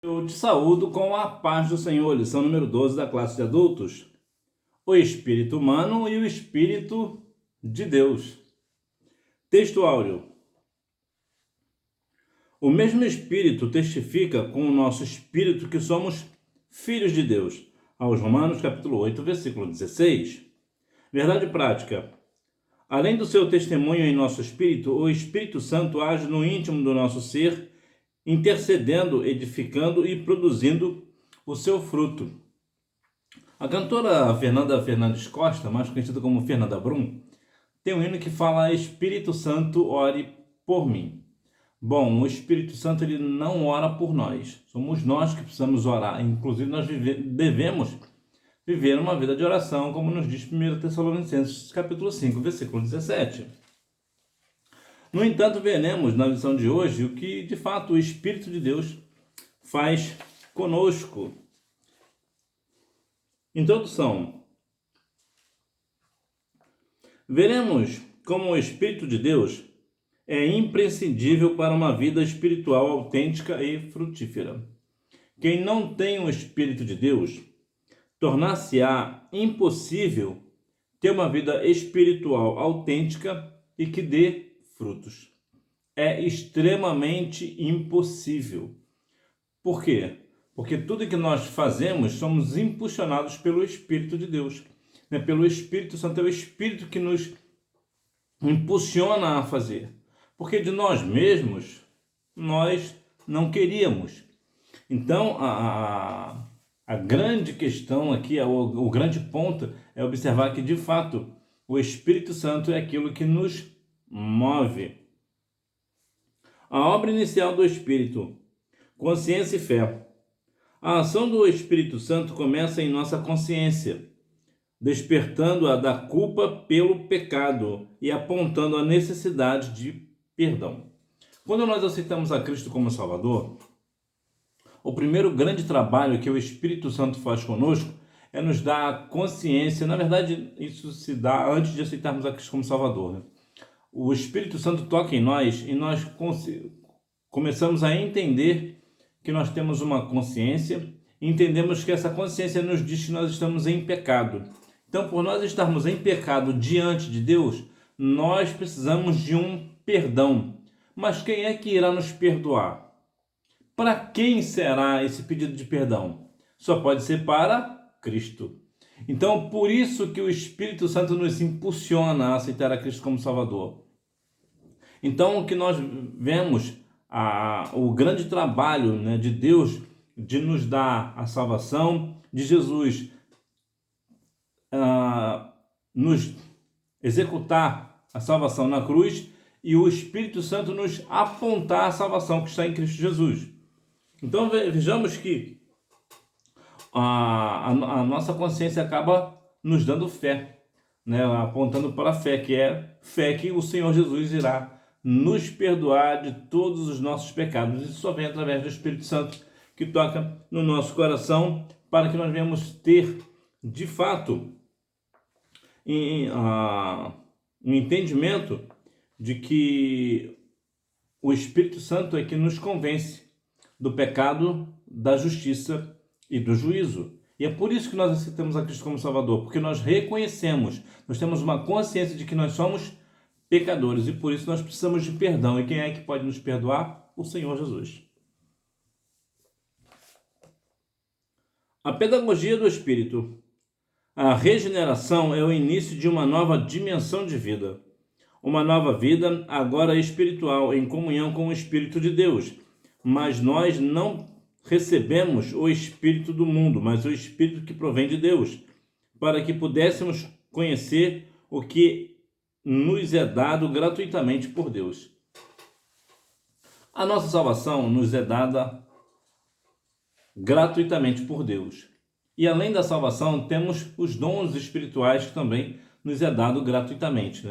Eu te saúdo com a paz do Senhor, lição número 12 da classe de adultos. O espírito humano e o espírito de Deus. Texto áureo. O mesmo espírito testifica com o nosso espírito que somos filhos de Deus. Aos Romanos, capítulo 8, versículo 16. Verdade prática. Além do seu testemunho em nosso espírito, o Espírito Santo age no íntimo do nosso ser, intercedendo, edificando e produzindo o seu fruto. A cantora Fernanda Fernandes Costa, mais conhecida como Fernanda Brum, tem um hino que fala: Espírito Santo, ore por mim. Bom, o Espírito Santo ele não ora por nós. Somos nós que precisamos orar. Inclusive, nós devemos viver uma vida de oração, como nos diz 1 Tessalonicenses, capítulo 5, versículo 17. No entanto, veremos na lição de hoje o que, de fato, o Espírito de Deus faz conosco. Introdução. Veremos como o Espírito de Deus é imprescindível para uma vida espiritual autêntica e frutífera. Quem não tem o Espírito de Deus, tornar-se-á impossível ter uma vida espiritual autêntica e que dê frutos. É extremamente impossível. Por quê? Porque tudo que nós fazemos somos impulsionados pelo Espírito de Deus. Pelo Espírito Santo, é o Espírito que nos impulsiona a fazer. Porque de nós mesmos, nós não queríamos. Então, a grande questão aqui, o grande ponto é observar que, de fato, o Espírito Santo é aquilo que nos move. A obra inicial do Espírito, consciência e fé. A ação do Espírito Santo começa em nossa consciência, despertando-a da culpa pelo pecado e apontando a necessidade de perdão. Quando nós aceitamos a Cristo como Salvador, o primeiro grande trabalho que o Espírito Santo faz conosco é nos dar consciência. Na verdade, isso se dá antes de aceitarmos a Cristo como Salvador. O Espírito Santo toca em nós e nós começamos a entender que nós temos uma consciência e entendemos que essa consciência nos diz que nós estamos em pecado. Então, por nós estarmos em pecado diante de Deus, nós precisamos de um perdão. Mas quem é que irá nos perdoar? Para quem será esse pedido de perdão? Só pode ser para Cristo. Então, por isso que o Espírito Santo nos impulsiona a aceitar a Cristo como Salvador. Então, o que nós vemos, o grande trabalho, de Deus de nos dar a salvação, de Jesus nos executar a salvação na cruz e o Espírito Santo nos apontar a salvação que está em Cristo Jesus. Então vejamos que a nossa consciência acaba nos dando fé, apontando para a fé, que é fé que o Senhor Jesus irá nos perdoar de todos os nossos pecados. Isso só vem através do Espírito Santo que toca no nosso coração para que nós venhamos ter, de fato, um entendimento de que o Espírito Santo é que nos convence do pecado, da justiça e do juízo. E é por isso que nós aceitamos a Cristo como Salvador, porque nós reconhecemos, nós temos uma consciência de que nós somos pecadores e por isso nós precisamos de perdão. E quem é que pode nos perdoar? O Senhor Jesus. A pedagogia do Espírito. A regeneração é o início de uma nova dimensão de vida. Uma nova vida agora espiritual, em comunhão com o Espírito de Deus. Mas nós não recebemos o Espírito do mundo, mas o Espírito que provém de Deus, para que pudéssemos conhecer o que nos é dado gratuitamente por Deus. A nossa salvação nos é dada gratuitamente por Deus. E além da salvação, temos os dons espirituais que também nos é dado gratuitamente,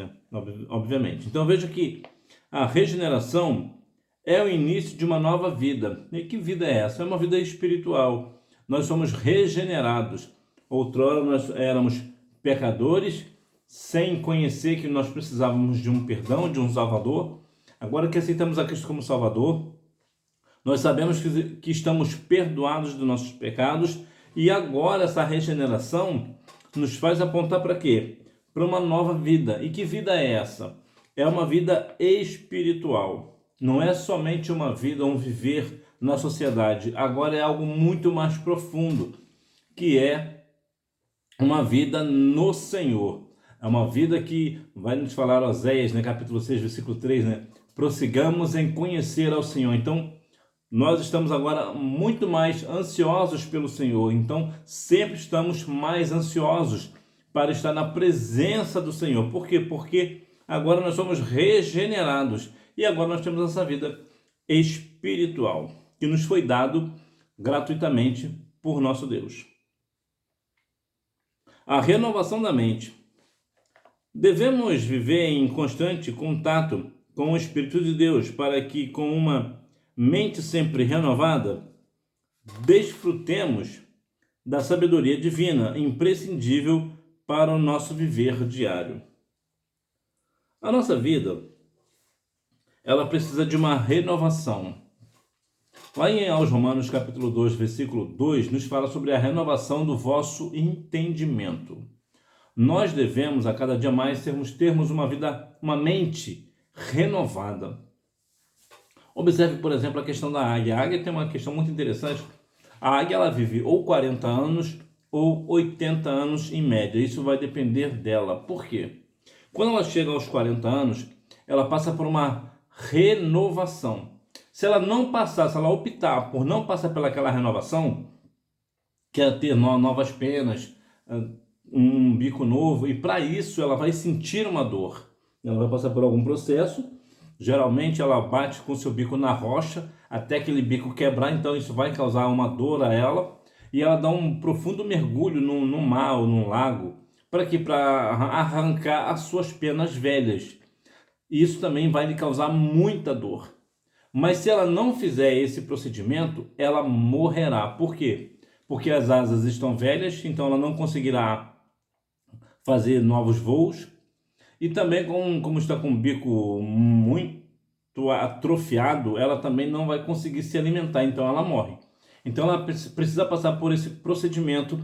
obviamente. Então veja que a regeneração é o início de uma nova vida. E que vida é essa? É uma vida espiritual. Nós somos regenerados. Outrora nós éramos pecadores, sem conhecer que nós precisávamos de um perdão, de um Salvador. Agora que aceitamos a Cristo como Salvador, Nós sabemos que estamos perdoados dos nossos pecados e agora essa regeneração nos faz apontar para quê? Para uma nova vida. E que vida é essa? É uma vida espiritual. Não é somente uma vida, um viver na sociedade. Agora é algo muito mais profundo, que é uma vida no Senhor. É uma vida que vai nos falar Oséias, né, capítulo 6, versículo 3, né? Prossigamos em conhecer ao Senhor. Então, nós estamos agora muito mais ansiosos pelo Senhor. Então, sempre estamos mais ansiosos para estar na presença do Senhor. Por quê? Porque agora nós somos regenerados e agora nós temos essa vida espiritual que nos foi dado gratuitamente por nosso Deus. A renovação da mente. Devemos viver em constante contato com o Espírito de Deus para que, com uma mente sempre renovada, desfrutemos da sabedoria divina, imprescindível para o nosso viver diário. A nossa vida, ela precisa de uma renovação. Lá em aos Romanos capítulo 2, versículo 2, nos fala sobre a renovação do vosso entendimento. Nós devemos a cada dia mais termos uma mente renovada. Observe, por exemplo, a questão da águia. A águia tem uma questão muito interessante. A águia, ela vive ou 40 anos ou 80 anos em média. Isso vai depender dela. Por quê? Quando ela chega aos 40 anos, ela passa por uma renovação. Se ela não passar, se ela optar por não passar pelaquela renovação, que é ter novas penas, um bico novo, e para isso ela vai sentir uma dor. Ela vai passar por algum processo, geralmente ela bate com seu bico na rocha, até aquele bico quebrar, então isso vai causar uma dor a ela, e ela dá um profundo mergulho no mar ou num lago, para quê? Para arrancar as suas penas velhas. E isso também vai lhe causar muita dor. Mas se ela não fizer esse procedimento, ela morrerá. Por quê? Porque as asas estão velhas, então ela não conseguirá fazer novos voos. E também, como está com o bico muito atrofiado, ela também não vai conseguir se alimentar, então ela morre. Então ela precisa passar por esse procedimento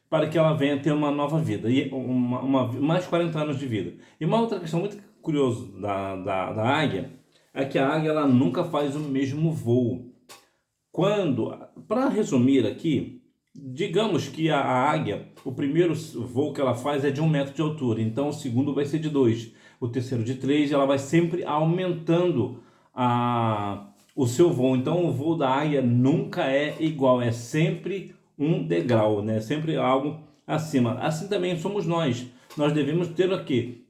para que ela venha ter uma nova vida, e mais 40 anos de vida. E uma outra questão muito curiosa da águia é que a águia ela nunca faz o mesmo voo. Para resumir aqui, digamos que a águia, o primeiro voo que ela faz é de 1 metro de altura, então o segundo vai ser de 2, o terceiro de 3, ela vai sempre aumentando o seu voo. Então o voo da águia nunca é igual, é sempre um degrau, né? Sempre algo acima. Assim também somos nós. Nós devemos ter aqui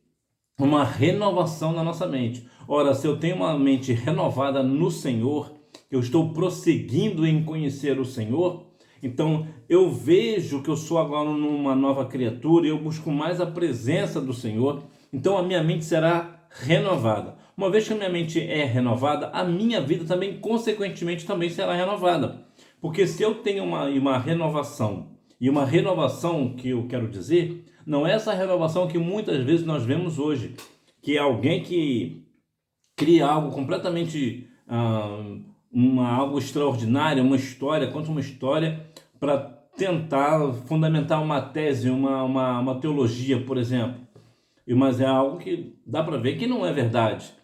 uma renovação na nossa mente. Ora, se eu tenho uma mente renovada no Senhor, eu estou prosseguindo em conhecer o Senhor, então eu vejo que eu sou agora uma nova criatura e eu busco mais a presença do Senhor, então a minha mente será renovada. Uma vez que a minha mente é renovada, a minha vida também, consequentemente, também será renovada. Porque se eu tenho uma renovação, e uma renovação que eu quero dizer, não é essa renovação que muitas vezes nós vemos hoje, que é alguém que cria algo completamente, algo extraordinário, uma história, conta uma história para tentar fundamentar uma tese, uma teologia, por exemplo. Mas é algo que dá para ver que não é verdade.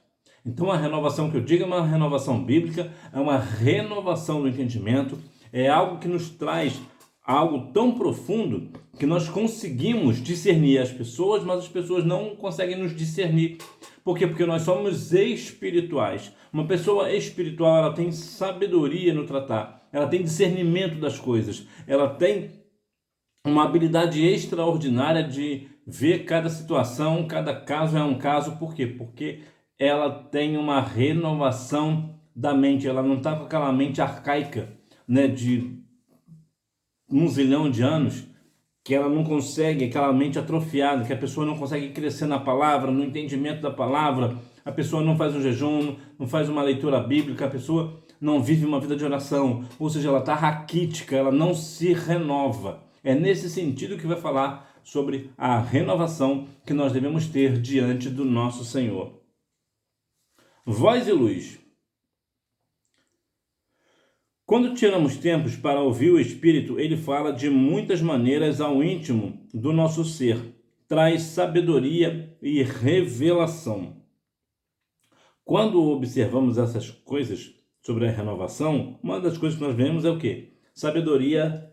Então a renovação que eu digo é uma renovação bíblica, é uma renovação do entendimento, é algo que nos traz algo tão profundo que nós conseguimos discernir as pessoas, mas as pessoas não conseguem nos discernir. Por quê? Porque nós somos espirituais. Uma pessoa espiritual, ela tem sabedoria no tratar, ela tem discernimento das coisas, ela tem uma habilidade extraordinária de ver cada situação, cada caso é um caso. Por quê? Porque ela tem uma renovação da mente, ela não está com aquela mente arcaica, né, de 1 zilhão de anos, que ela não consegue, aquela mente atrofiada, que a pessoa não consegue crescer na palavra, no entendimento da palavra, a pessoa não faz um jejum, não faz uma leitura bíblica, a pessoa não vive uma vida de oração, ou seja, ela está raquítica, ela não se renova. É nesse sentido que vai falar sobre a renovação que nós devemos ter diante do nosso Senhor. Voz e luz. Quando tiramos tempos para ouvir o Espírito, ele fala de muitas maneiras ao íntimo do nosso ser, traz sabedoria e revelação. Quando observamos essas coisas sobre a renovação, uma das coisas que nós vemos é o quê? Sabedoria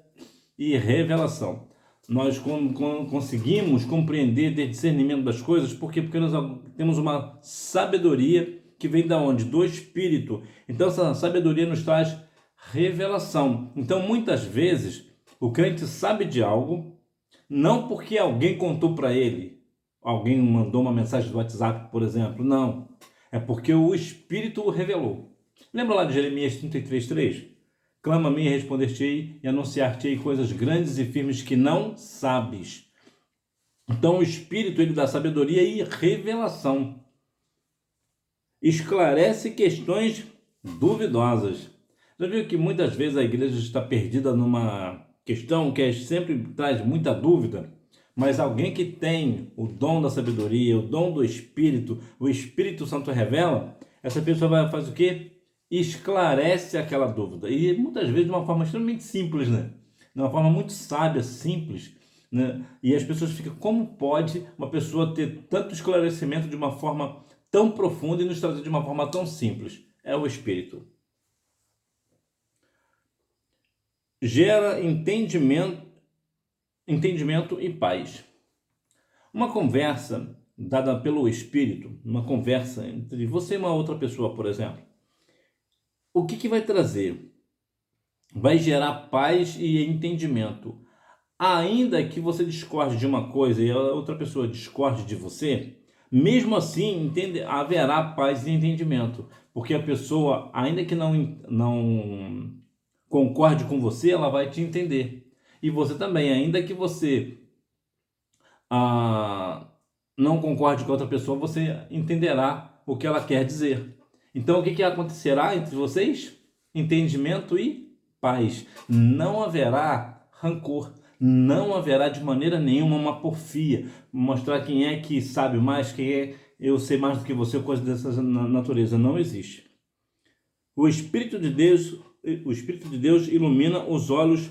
e revelação. Nós conseguimos compreender, ter discernimento das coisas, por quê? Porque nós temos uma sabedoria que vem da onde? Do Espírito. Então essa sabedoria nos traz revelação. Então muitas vezes o crente sabe de algo, não porque alguém contou para ele, alguém mandou uma mensagem do WhatsApp, por exemplo, não. É porque o Espírito o revelou. Lembra lá de Jeremias 33:3? Clama-me e responder-te-ei e anunciar-te-ei coisas grandes e firmes que não sabes. Então o Espírito, ele dá sabedoria e revelação. Esclarece questões duvidosas. Já viu que muitas vezes a igreja está perdida numa questão que sempre traz muita dúvida? Mas alguém que tem o dom da sabedoria, o dom do Espírito, o Espírito Santo revela, essa pessoa vai fazer o quê? Esclarece aquela dúvida. E muitas vezes de uma forma extremamente simples, né? De uma forma muito sábia, simples, né? E as pessoas ficam, como pode uma pessoa ter tanto esclarecimento de uma forma tão profunda e nos trazer de uma forma tão simples? É o Espírito. Gera entendimento e paz. Uma conversa dada pelo Espírito, uma conversa entre você e uma outra pessoa, por exemplo, o que vai trazer? Vai gerar paz e entendimento. Ainda que você discorde de uma coisa e a outra pessoa discorde de você, mesmo assim haverá paz e entendimento, porque a pessoa, ainda que não concorde com você, ela vai te entender. E você também, ainda que você não concorde com outra pessoa, você entenderá o que ela quer dizer. Então, o que acontecerá entre vocês? Entendimento e paz. Não haverá rancor. Não haverá de maneira nenhuma uma porfia. Mostrar quem é que sabe mais, quem é eu sei mais do que você, coisa dessa natureza. Não existe. O Espírito de Deus ilumina os olhos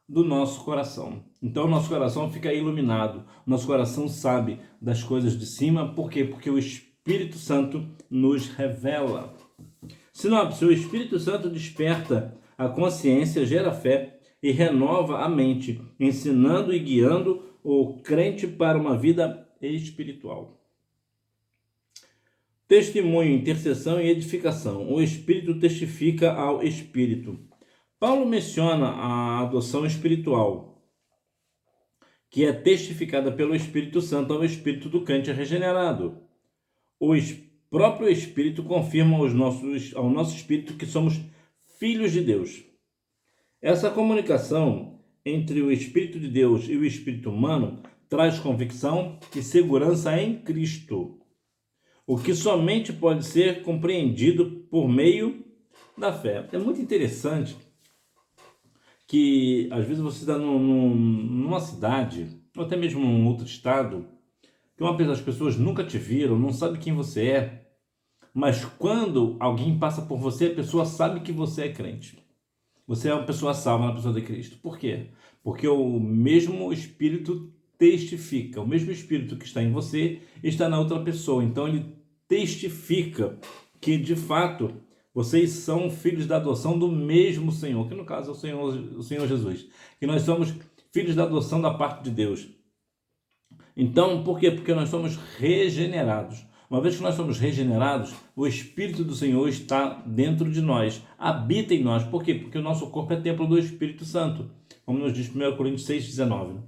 do nosso coração. Então, o nosso coração fica iluminado. Nosso coração sabe das coisas de cima. Por quê? Porque o Espírito Santo nos revela. Sinopse: o Espírito Santo desperta a consciência, gera fé e renova a mente, ensinando e guiando o crente para uma vida espiritual. Testemunho, intercessão e edificação. O Espírito testifica ao Espírito. Paulo menciona a adoção espiritual, que é testificada pelo Espírito Santo ao Espírito do crente regenerado. O próprio Espírito confirma ao nosso Espírito que somos filhos de Deus. Essa comunicação entre o Espírito de Deus e o Espírito humano traz convicção e segurança em Cristo, o que somente pode ser compreendido por meio da fé. É muito interessante que às vezes você está numa cidade, ou até mesmo num outro estado, que as pessoas nunca te viram, não sabe quem você é, mas quando alguém passa por você, a pessoa sabe que você é crente. Você é uma pessoa salva na pessoa de Cristo. Por quê? Porque o mesmo Espírito testifica, o mesmo Espírito que está em você está na outra pessoa. Então ele testifica que de fato vocês são filhos da adoção do mesmo Senhor, que no caso é o Senhor Jesus, que nós somos filhos da adoção da parte de Deus. Então, por quê? Porque nós somos regenerados. Uma vez que nós somos regenerados, o Espírito do Senhor está dentro de nós, habita em nós. Por quê? Porque o nosso corpo é templo do Espírito Santo, como nos diz 1 Coríntios 6,19.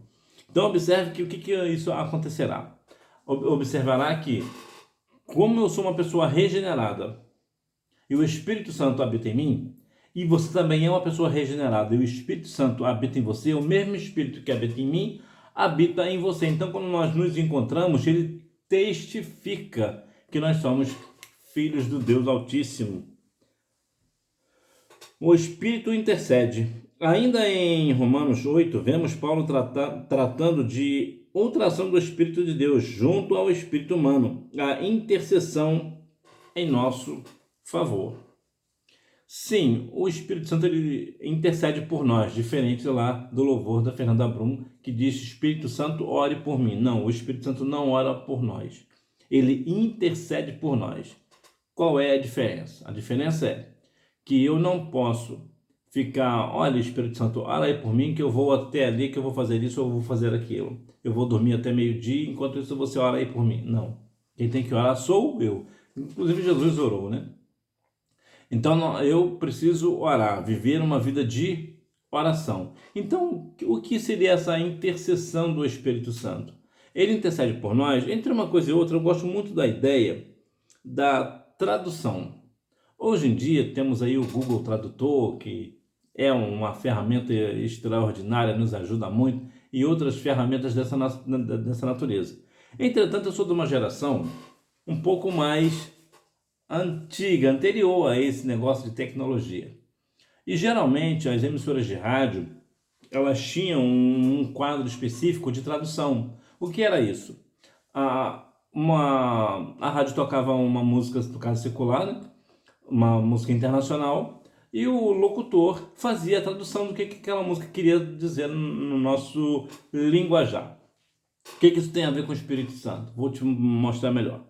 Então, observe que o que isso acontecerá. Observará que, como eu sou uma pessoa regenerada, e o Espírito Santo habita em mim, e você também é uma pessoa regenerada, e o Espírito Santo habita em você, o mesmo Espírito que habita em mim, habita em você. Então, quando nós nos encontramos, ele testifica que nós somos filhos do Deus Altíssimo. O Espírito intercede. Ainda em Romanos 8, vemos Paulo tratando de outra ação do Espírito de Deus junto ao Espírito humano, a intercessão em nosso favor. Sim, o Espírito Santo ele intercede por nós, diferente lá do louvor da Fernanda Brum, que diz: Espírito Santo, ore por mim. Não, o Espírito Santo não ora por nós. Ele intercede por nós. Qual é a diferença? A diferença é que eu não posso ficar: olha, Espírito Santo, ora aí por mim, que eu vou até ali, que eu vou fazer isso ou vou fazer aquilo. Eu vou dormir até meio-dia, enquanto isso você ora aí por mim. Não. Quem tem que orar sou eu. Inclusive Jesus orou, né? Então eu preciso orar, viver uma vida de oração. Então, o que seria essa intercessão do Espírito Santo? Ele intercede por nós. Entre uma coisa e outra, eu gosto muito da ideia da tradução. Hoje em dia temos aí o Google Tradutor, que é uma ferramenta extraordinária, nos ajuda muito, e outras ferramentas dessa natureza. Entretanto, eu sou de uma geração um pouco mais antiga, anterior a esse negócio de tecnologia. E geralmente as emissoras de rádio, elas tinham um quadro específico de tradução. O que era isso? A rádio tocava uma música, no caso secular, né? Uma música internacional, e o locutor fazia a tradução do que aquela música queria dizer no nosso linguajar. O que isso tem a ver com o Espírito Santo? Vou te mostrar melhor.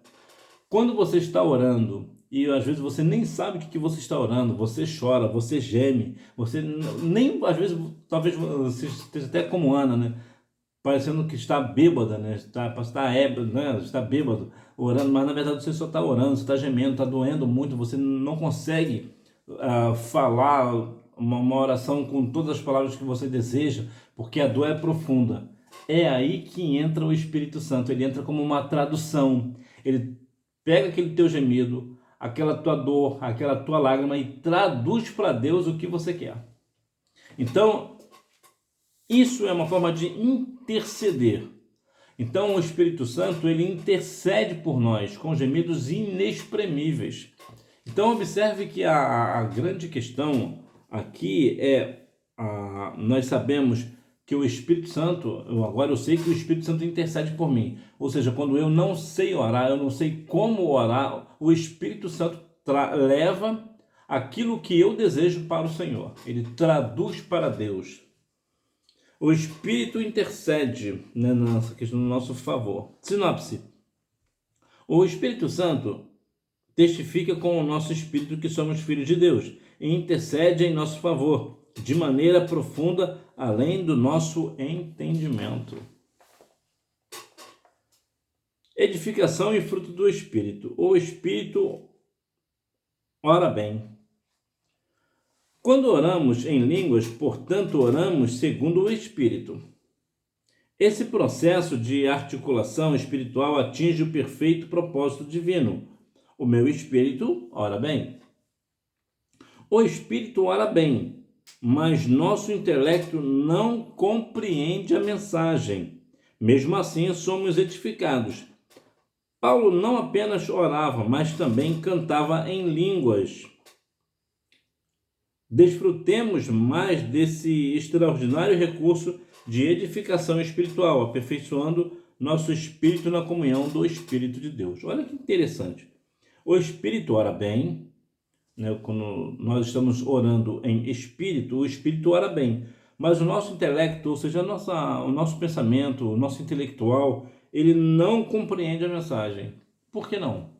Quando você está orando, e às vezes você nem sabe o que você está orando, você chora, você geme, você nem, às vezes, talvez você esteja até como Ana, né? Parecendo que está bêbada, né? Está bêbado, orando, mas na verdade você só está orando, você está gemendo, está doendo muito, você não consegue falar uma oração com todas as palavras que você deseja, porque a dor é profunda. É aí que entra o Espírito Santo, ele entra como uma tradução, ele pega aquele teu gemido, aquela tua dor, aquela tua lágrima e traduz para Deus o que você quer. Então, isso é uma forma de interceder. Então, o Espírito Santo, ele intercede por nós com gemidos inexprimíveis. Então, observe que a grande questão aqui é, nós sabemos que o Espírito Santo, agora eu sei que o Espírito Santo intercede por mim. Ou seja, quando eu não sei orar, eu não sei como orar, o Espírito Santo leva aquilo que eu desejo para o Senhor. Ele traduz para Deus. O Espírito intercede, né, nessa questão no nosso favor. Sinopse. O Espírito Santo testifica com o nosso espírito que somos filhos de Deus e intercede em nosso favor, de maneira profunda, além do nosso entendimento. Edificação e fruto do Espírito. O Espírito ora bem. Quando oramos em línguas, portanto, oramos segundo o Espírito. Esse processo de articulação espiritual atinge o perfeito propósito divino. O meu espírito ora bem. O espírito ora bem, mas nosso intelecto não compreende a mensagem. Mesmo assim, somos edificados. Paulo não apenas orava, mas também cantava em línguas. Desfrutemos mais desse extraordinário recurso de edificação espiritual, aperfeiçoando nosso espírito na comunhão do Espírito de Deus. Olha que interessante. O espírito ora bem, né? Quando nós estamos orando em espírito, o espírito ora bem. Mas o nosso intelecto, ou seja, o nosso pensamento, o nosso intelectual, ele não compreende a mensagem. Por que não?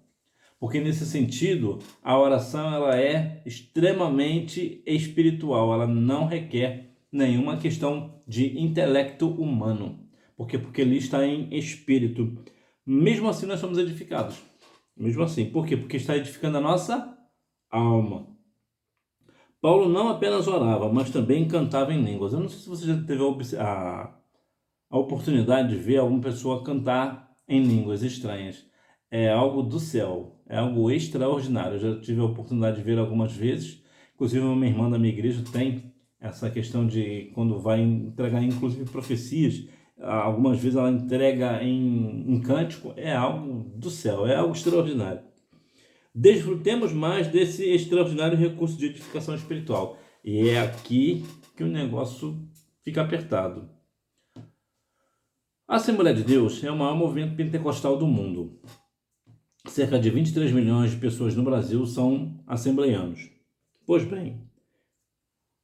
Porque nesse sentido, a oração ela é extremamente espiritual, ela não requer nenhuma questão de intelecto humano. Porque ele está em espírito. Mesmo assim, nós somos edificados. Mesmo assim. Por quê? Porque está edificando a nossa alma. Paulo não apenas orava, mas também cantava em línguas. Eu não sei se você já teve a oportunidade de ver alguma pessoa cantar em línguas estranhas. É algo do céu, é algo extraordinário. Eu já tive a oportunidade de ver algumas vezes. Inclusive, uma irmã da minha igreja tem essa questão de quando vai entregar, inclusive, profecias. Algumas vezes ela entrega em cântico. É algo do céu, é algo extraordinário. Desfrutemos mais desse extraordinário recurso de edificação espiritual. E é aqui que o negócio fica apertado. A Assembleia de Deus é o maior movimento pentecostal do mundo. Cerca de 23 milhões de pessoas no Brasil são assembleianos. Pois bem,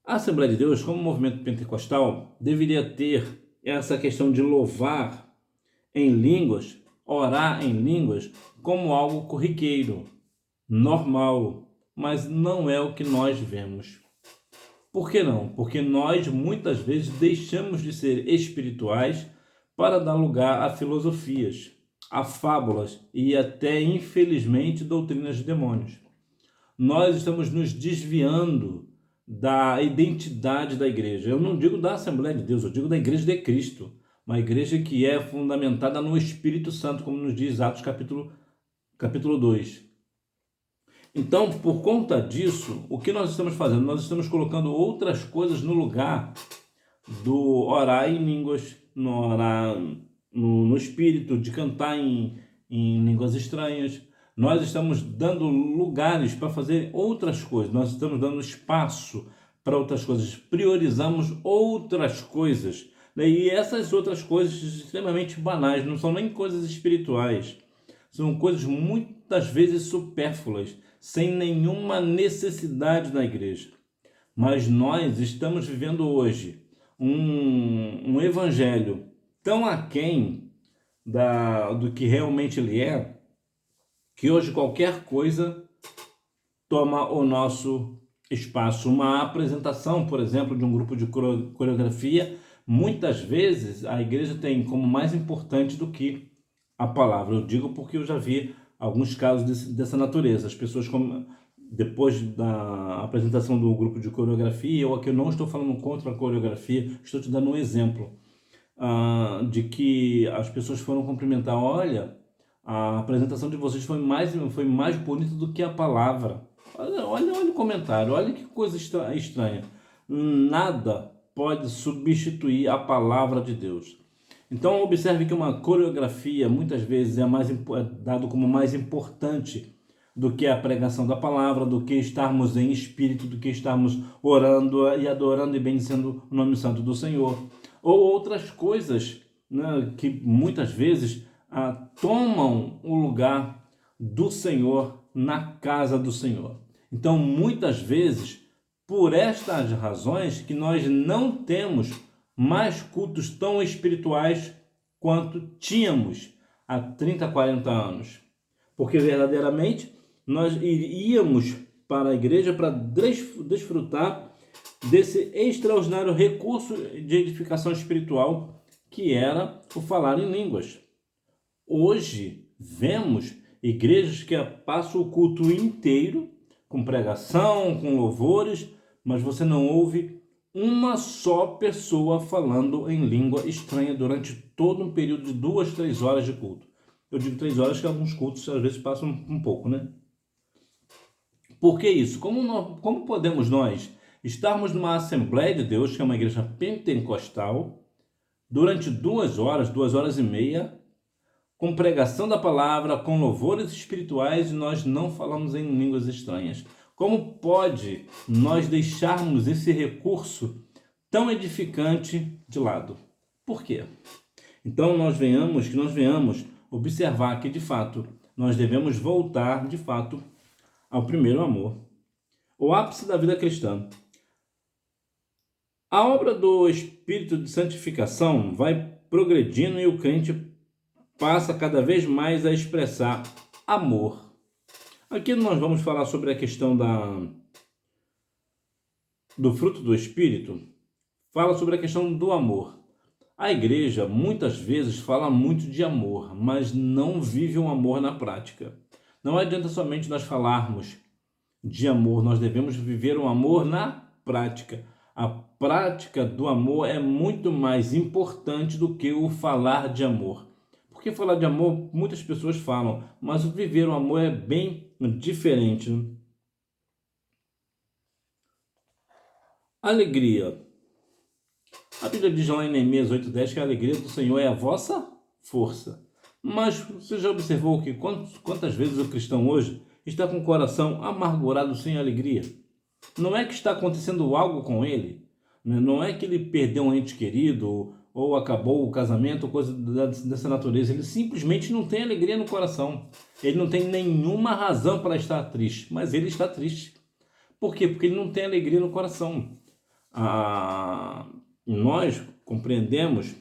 a Assembleia de Deus, como movimento pentecostal, deveria ter essa questão de louvar em línguas, orar em línguas, como algo corriqueiro, normal, mas não é o que nós vemos. Por que não? Porque nós muitas vezes deixamos de ser espirituais para dar lugar a filosofias, a fábulas e até, infelizmente, doutrinas de demônios. Nós estamos nos desviando da identidade da igreja. Eu não digo da Assembleia de Deus, eu digo da Igreja de Cristo. Uma igreja que é fundamentada no Espírito Santo, como nos diz Atos capítulo 2. Então, por conta disso, o que nós estamos fazendo? Nós estamos colocando outras coisas no lugar do orar em línguas, no orar no Espírito, de cantar em línguas estranhas. Nós estamos dando lugares para fazer outras coisas, nós estamos dando espaço para outras coisas, priorizamos outras coisas. E essas outras coisas extremamente banais, não são nem coisas espirituais, são coisas muitas vezes supérfluas, sem nenhuma necessidade na igreja. Mas nós estamos vivendo hoje um evangelho tão aquém do que realmente ele é, que hoje qualquer coisa toma o nosso espaço. Uma apresentação, por exemplo, de um grupo de coreografia, muitas vezes a igreja tem como mais importante do que a palavra. Eu digo porque eu já vi alguns casos dessa natureza. As pessoas, depois da apresentação do grupo de coreografia, eu aqui não estou falando contra a coreografia, estou te dando um exemplo de que as pessoas foram cumprimentar. Olha, a apresentação de vocês foi mais bonita do que a palavra. Olha o comentário, olha que coisa estranha. Nada pode substituir a palavra de Deus. Então observe que uma coreografia muitas vezes é dado como mais importante do que a pregação da palavra, do que estarmos em espírito, do que estarmos orando e adorando e bendizendo o nome santo do Senhor. Ou outras coisas, né, que muitas vezes tomam o lugar do Senhor na casa do Senhor. Então muitas vezes, por estas razões, que nós não temos mais cultos tão espirituais quanto tínhamos há 30, 40 anos. Porque verdadeiramente nós iríamos para a igreja para desfrutar desse extraordinário recurso de edificação espiritual que era o falar em línguas. Hoje vemos igrejas que passam o culto inteiro com pregação, com louvores, mas você não ouve uma só pessoa falando em língua estranha durante todo um período de 2, 3 horas de culto. Eu digo 3 horas, que alguns cultos às vezes passam um pouco, né? Por que isso? Como podemos nós estarmos numa Assembleia de Deus, que é uma igreja pentecostal, durante 2 horas, 2 horas e meia, com pregação da palavra, com louvores espirituais, e nós não falamos em línguas estranhas? Como pode nós deixarmos esse recurso tão edificante de lado? Por quê? Então nós venhamos observar que de fato nós devemos voltar de fato ao primeiro amor, o ápice da vida cristã. A obra do Espírito de santificação vai progredindo e o crente passa cada vez mais a expressar amor. Aqui nós vamos falar sobre a questão do fruto do Espírito. Fala sobre a questão do amor. A igreja muitas vezes fala muito de amor, mas não vive um amor na prática. Não adianta somente nós falarmos de amor, nós devemos viver um amor na prática. A prática do amor é muito mais importante do que o falar de amor. Porque falar de amor, muitas pessoas falam, mas o viver o amor é bem diferente. Alegria. A Bíblia diz lá em Neemias 8:10 que a alegria do Senhor é a vossa força. Mas você já observou que quantas vezes o cristão hoje está com o coração amargurado, sem alegria? Não é que está acontecendo algo com ele, não é que ele perdeu um ente querido ou acabou o casamento, coisa dessa natureza. Ele simplesmente não tem alegria no coração. Ele não tem nenhuma razão para estar triste, mas ele está triste. Por quê? Porque ele não tem alegria no coração. Nós compreendemos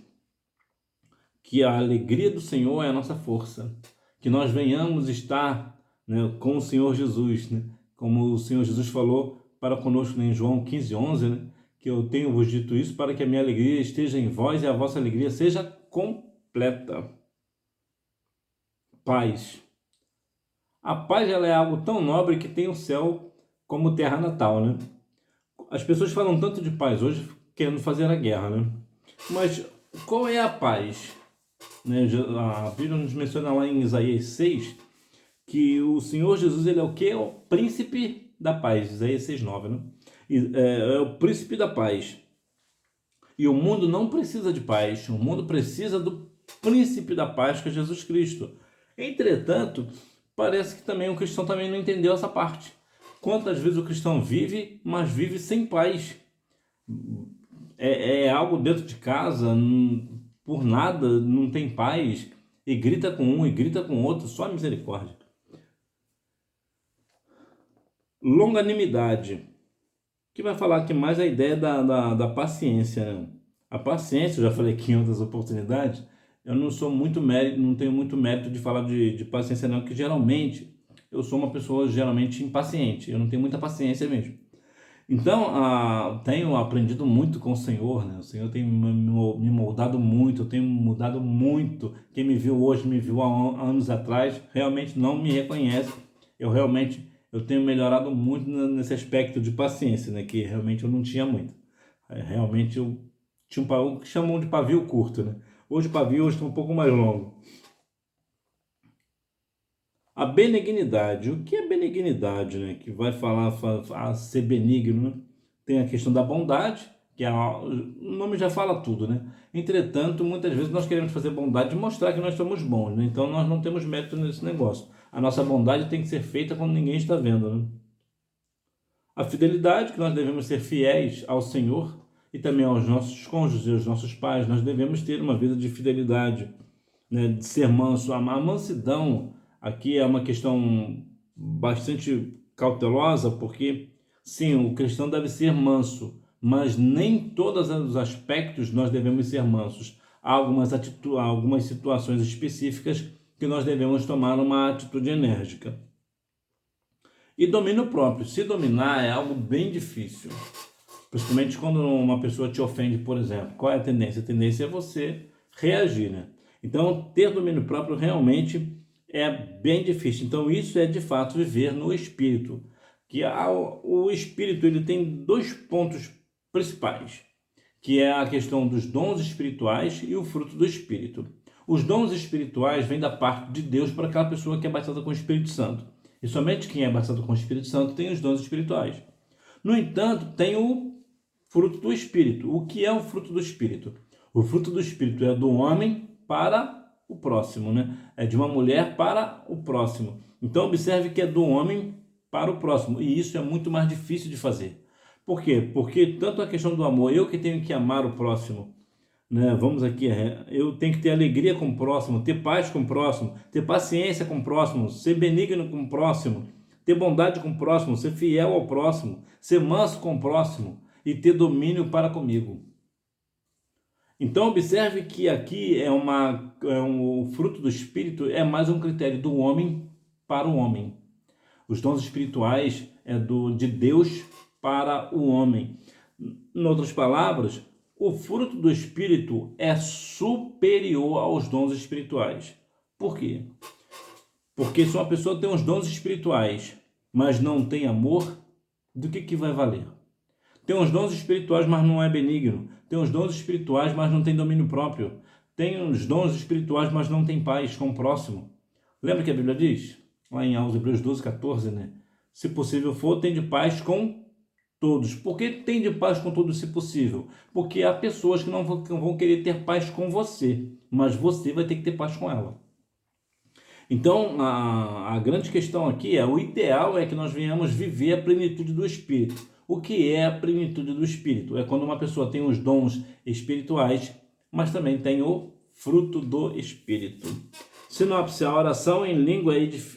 que a alegria do Senhor é a nossa força, que nós venhamos estar, né, com o Senhor Jesus, né? Como o Senhor Jesus falou para conosco, né, em João 15:11, né? Que eu tenho vos dito isso para que a minha alegria esteja em vós e a vossa alegria seja completa. Paz. A paz, ela é algo tão nobre que tem o céu como terra natal, né? As pessoas falam tanto de paz hoje querendo fazer a guerra, né? Mas qual é a paz? Né? A Bíblia nos menciona lá em Isaías 6 que o Senhor Jesus, ele é o quê? É o príncipe da paz. Isaías 6:9, né? É o príncipe da paz. E o mundo não precisa de paz. O mundo precisa do príncipe da paz, que é Jesus Cristo. Entretanto, parece que também o cristão também não entendeu essa parte. Quantas vezes o cristão vive, mas vive sem paz? É algo dentro de casa, por nada, não tem paz, e grita com um e grita com outro, só misericórdia. Longanimidade, que vai falar aqui mais a ideia da paciência, né? A paciência, eu já falei aqui em outras oportunidades, eu não sou muito mérito, não tenho muito mérito de falar de paciência não, porque geralmente eu sou uma pessoa geralmente impaciente, eu não tenho muita paciência mesmo. Então, tenho aprendido muito com o Senhor, né? O Senhor tem me moldado muito, eu tenho mudado muito. Quem me viu hoje, me viu há anos atrás, realmente não me reconhece. Eu tenho melhorado muito nesse aspecto de paciência, né? Que realmente eu não tinha muito. Realmente eu tinha o que chamam de pavio curto, né? Hoje o pavio hoje está um pouco mais longo. A benignidade. O que é benignidade, né? Que vai falar ser benigno, né? Tem a questão da bondade, que o nome já fala tudo, né? Entretanto, muitas vezes nós queremos fazer bondade e mostrar que nós somos bons, né? Então nós não temos mérito nesse negócio. A nossa bondade tem que ser feita quando ninguém está vendo, né? A fidelidade, que nós devemos ser fiéis ao Senhor e também aos nossos cônjuges e aos nossos pais. Nós devemos ter uma vida de fidelidade, né, de ser manso. A mansidão aqui é uma questão bastante cautelosa, porque sim, o cristão deve ser manso, mas nem todos os aspectos nós devemos ser mansos. Há algumas situações específicas que nós devemos tomar uma atitude enérgica. E domínio próprio. Se dominar é algo bem difícil, principalmente quando uma pessoa te ofende, por exemplo. Qual é a tendência? A tendência é você reagir, né? Então, ter domínio próprio realmente é bem difícil. Então, isso é de fato viver no espírito. O espírito, ele tem dois pontos principais, que é a questão dos dons espirituais e o fruto do espírito. Os dons espirituais vêm da parte de Deus para aquela pessoa que é batizada com o Espírito Santo. E somente quem é batizado com o Espírito Santo tem os dons espirituais. No entanto, tem o fruto do Espírito. O que é o fruto do Espírito? O fruto do Espírito é do homem para o próximo, né? É de uma mulher para o próximo. Então, observe que é do homem para o próximo. E isso é muito mais difícil de fazer. Por quê? Porque tanto a questão do amor, eu que tenho que amar o próximo, né? Vamos aqui, eu tenho que ter alegria com o próximo, ter paz com o próximo, ter paciência com o próximo, ser benigno com o próximo, ter bondade com o próximo, ser fiel ao próximo, ser manso com o próximo e ter domínio para comigo. Então observe que aqui o fruto do Espírito é mais um critério do homem para o homem. Os dons espirituais é de Deus para o homem. Em outras palavras, o fruto do Espírito é superior aos dons espirituais. Por quê? Porque se uma pessoa tem os dons espirituais, mas não tem amor, do que vai valer? Tem os dons espirituais, mas não é benigno. Tem os dons espirituais, mas não tem domínio próprio. Tem os dons espirituais, mas não tem paz com o próximo. Lembra que a Bíblia diz? Lá em Hebreus 12:14, né? Se possível for, tem de paz com todos. Por que tem de paz com todos, se possível? Porque há pessoas que não vão querer ter paz com você, mas você vai ter que ter paz com ela. Então, a grande questão aqui o ideal é que nós venhamos viver a plenitude do Espírito. O que é a plenitude do Espírito? É quando uma pessoa tem os dons espirituais, mas também tem o fruto do Espírito. Sinopse, a oração em línguas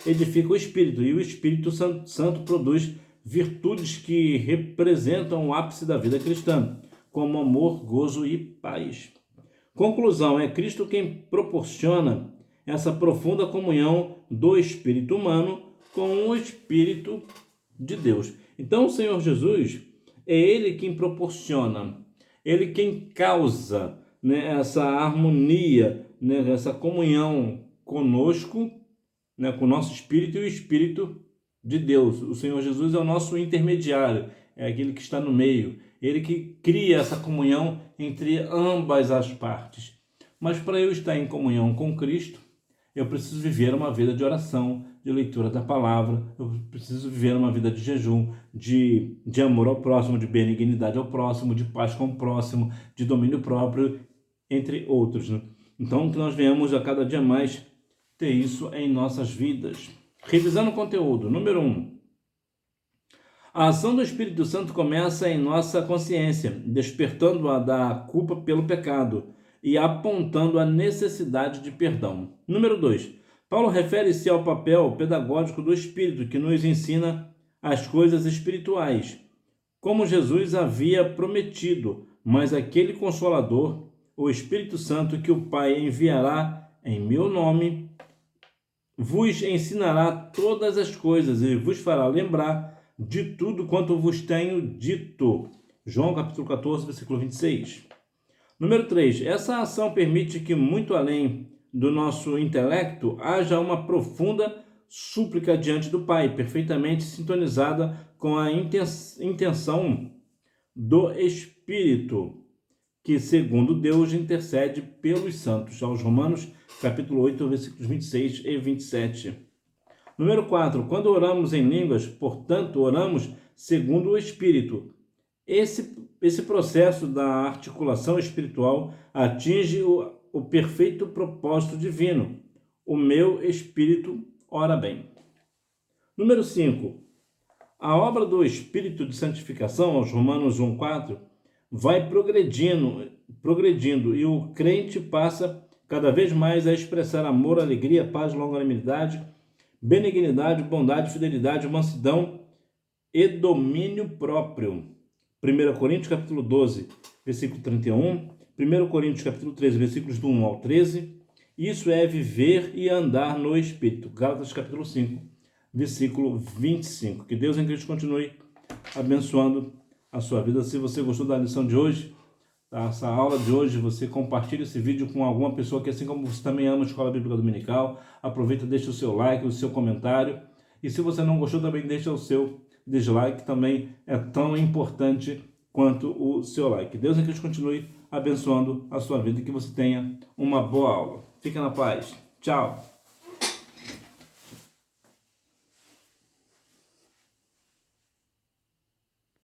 edifica o espírito, e o Espírito Santo produz virtudes que representam o ápice da vida cristã, como amor, gozo e paz. Conclusão: é Cristo quem proporciona essa profunda comunhão do espírito humano com o Espírito de Deus. Então, o Senhor Jesus é Ele quem proporciona, Ele quem causa, né, essa harmonia, né, essa comunhão conosco, né, com o nosso espírito e o Espírito de Deus. O Senhor Jesus é o nosso intermediário, é aquele que está no meio, Ele que cria essa comunhão entre ambas as partes. Mas para eu estar em comunhão com Cristo, eu preciso viver uma vida de oração, de leitura da palavra, eu preciso viver uma vida de jejum, de amor ao próximo, de benignidade ao próximo, de paz com o próximo, de domínio próprio, entre outros, né? Então, que nós venhamos a cada dia mais ter isso em nossas vidas. Revisando o conteúdo, número 1. A ação do Espírito Santo começa em nossa consciência, despertando-a da culpa pelo pecado e apontando a necessidade de perdão. Número 2. Paulo refere-se ao papel pedagógico do Espírito, que nos ensina as coisas espirituais, como Jesus havia prometido, mas aquele Consolador, o Espírito Santo, que o Pai enviará em meu nome, vos ensinará todas as coisas e vos fará lembrar de tudo quanto vos tenho dito. João capítulo 14, versículo 26. Número 3. Essa ação permite que, muito além do nosso intelecto, haja uma profunda súplica diante do Pai, perfeitamente sintonizada com a intenção do Espírito, que, segundo Deus, intercede pelos santos. Aos Romanos, capítulo 8, versículos 26 e 27. Número 4. Quando oramos em línguas, portanto, oramos segundo o Espírito. Esse processo da articulação espiritual atinge o perfeito propósito divino. O meu espírito ora bem. Número 5. A obra do Espírito de Santificação, aos Romanos 1,4, vai progredindo e o crente passa cada vez mais a expressar amor, alegria, paz, longanimidade, benignidade, bondade, fidelidade, mansidão e domínio próprio. 1 Coríntios capítulo 12, versículo 31, 1 Coríntios capítulo 13, versículos do 1 ao 13. Isso é viver e andar no Espírito. Gálatas capítulo 5, versículo 25. Que Deus em Cristo continue abençoando a sua vida. Se você gostou da lição de hoje, essa aula de hoje, você compartilha esse vídeo com alguma pessoa que, assim como você também ama a Escola Bíblica Dominical. Aproveita, deixa o seu like, o seu comentário. E se você não gostou, também deixa o seu dislike, também é tão importante quanto o seu like. Deus em Cristo continue abençoando a sua vida e que você tenha uma boa aula. Fica na paz. Tchau.